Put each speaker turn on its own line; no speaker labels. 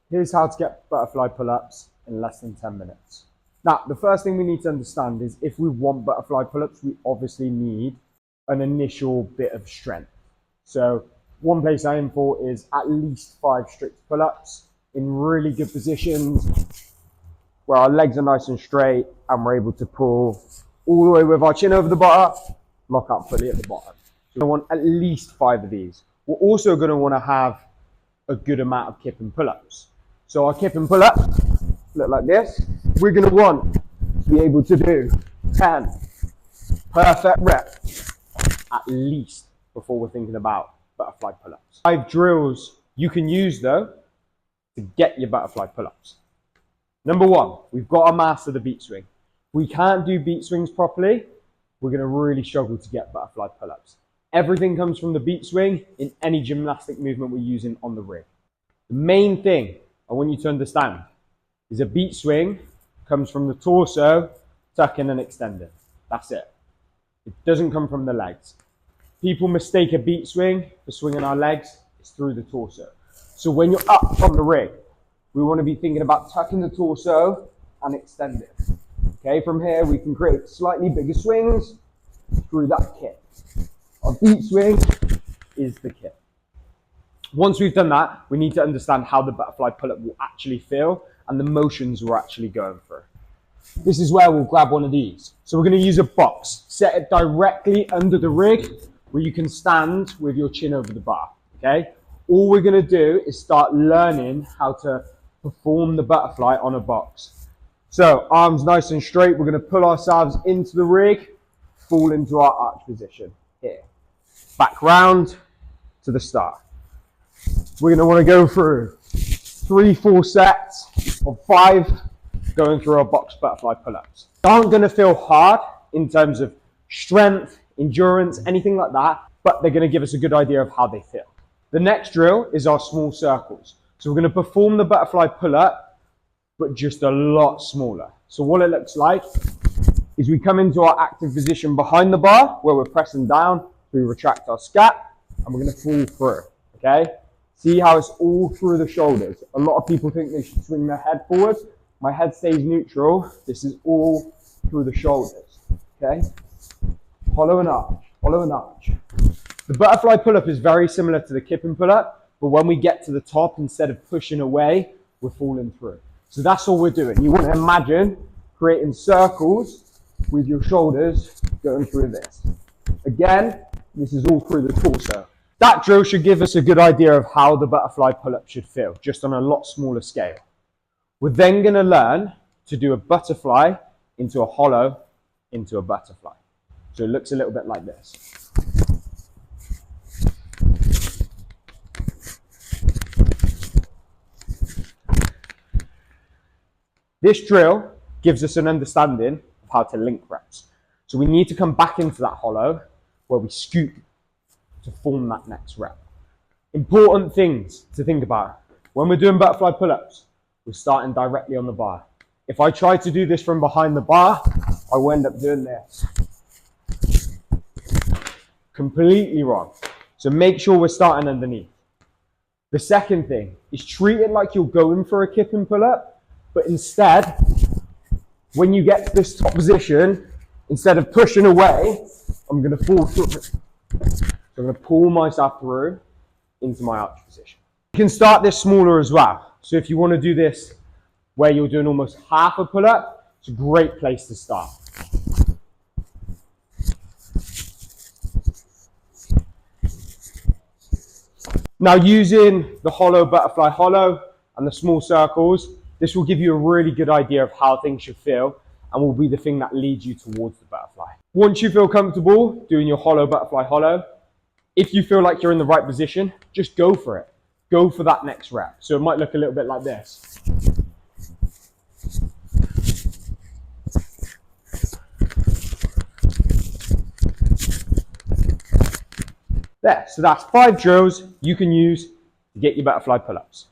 Here's how to get butterfly pull-ups in less than 10 minutes. Now, the first thing we need to understand is if we want butterfly pull-ups, we obviously need an initial bit of strength. So one place I aim for is at least 5 strict pull-ups in really good positions where our legs are nice and straight and we're able to pull all the way with our chin over the bottom, lock up fully at the bottom. So we want at least 5 of these. We're also going to want to have a good amount of kip and pull-ups. So our kip and pull-up look like this. We're going to want to be able to do 10 perfect reps at least before we're thinking about butterfly pull-ups. 5 drills you can use though to get your butterfly pull-ups. Number 1, we've got to master the beat swing. If we can't do beat swings properly, we're going to really struggle to get butterfly pull-ups. Everything comes from the beat swing in any gymnastic movement we're using on the rig. The main thing I want you to understand is a beat swing comes from the torso, tucking and extending. That's it. It doesn't come from the legs. People mistake a beat swing for swinging our legs. It's through the torso. So when you're up on the rig, we want to be thinking about tucking the torso and extending. Okay, from here we can create slightly bigger swings through that kick. Our beat swing is the kick. Once we've done that, we need to understand how the butterfly pull-up will actually feel and the motions we're actually going through. This is where we'll grab one of these. So we're going to use a box. Set it directly under the rig where you can stand with your chin over the bar. Okay? All we're going to do is start learning how to perform the butterfly on a box. So arms nice and straight. We're going to pull ourselves into the rig, fall into our arch position here. Back round to the start. We're going to want to go through 3-4 sets of 5 going through our box butterfly pull-ups. They aren't going to feel hard in terms of strength, endurance, anything like that, but they're going to give us a good idea of how they feel. The next drill is our small circles. So we're going to perform the butterfly pull-up, but just a lot smaller. So what it looks like is we come into our active position behind the bar where we're pressing down, we retract our scap, and we're going to fall through, okay? See how it's all through the shoulders. A lot of people think they should swing their head forward. My head stays neutral. This is all through the shoulders, okay? Hollow and arch, hollow and arch. The butterfly pull-up is very similar to the kipping pull-up, but when we get to the top, instead of pushing away, we're falling through. So that's all we're doing. You want to imagine creating circles with your shoulders going through this. Again, this is all through the torso. That drill should give us a good idea of how the butterfly pull-up should feel, just on a lot smaller scale. We're then going to learn to do a butterfly into a hollow into a butterfly. So it looks a little bit like this. This drill gives us an understanding of how to link reps. So we need to come back into that hollow where we scoop to form that next rep. Important things to think about. When we're doing butterfly pull-ups, we're starting directly on the bar. If I try to do this from behind the bar, I will end up doing this. Completely wrong. So make sure we're starting underneath. The second thing is treat it like you're going for a kip and pull-up, but instead, when you get to this top position, instead of pushing away, I'm going to fall through. So I'm going to pull myself through into my arch position. You can start this smaller as well. So if you want to do this where you're doing almost half a pull-up, it's a great place to start. Now using the hollow butterfly hollow and the small circles, this will give you a really good idea of how things should feel and will be the thing that leads you towards the butterfly. Once you feel comfortable doing your hollow butterfly hollow, if you feel like you're in the right position, just go for it. Go for that next rep. So it might look a little bit like this. There, so that's 5 drills you can use to get your butterfly pull-ups.